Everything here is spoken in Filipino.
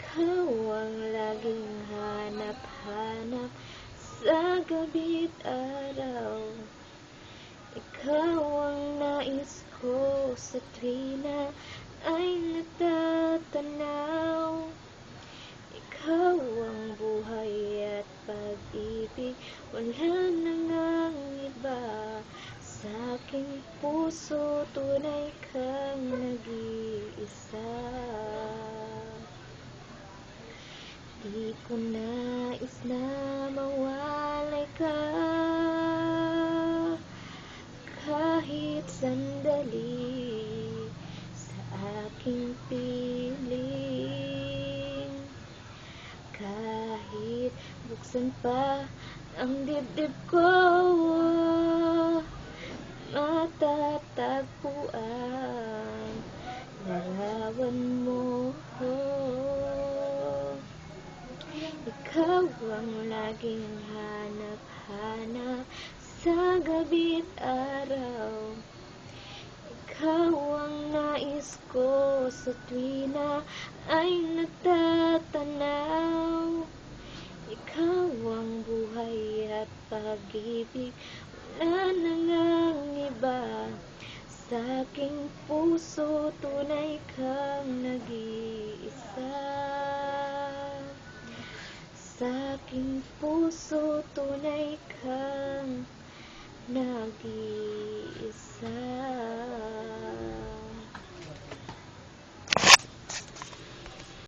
Ikaw ang laging hanap-hanap sa gabi't araw. Ikaw ang nais ko sa tuwina ay natatanaw. Ikaw ang buhay at pag-ibig, wala na ngang iba. Sa aking puso tunay kang nag-iisa. Di ko nais na mawalay ka kahit sandali sa aking piling. Kahit buksan pa ang dibdib ko, matatagpuan larawan mo. Ikaw ang laging hanap-hanap sa gabi't araw. Ikaw ang nais ko sa tuwina ay natatanaw. Ikaw ang buhay at pag-ibig, wala na ngang iba. Sa aking puso tunay kang nag-iisa. Sa aking puso tunay kang nag-iisa.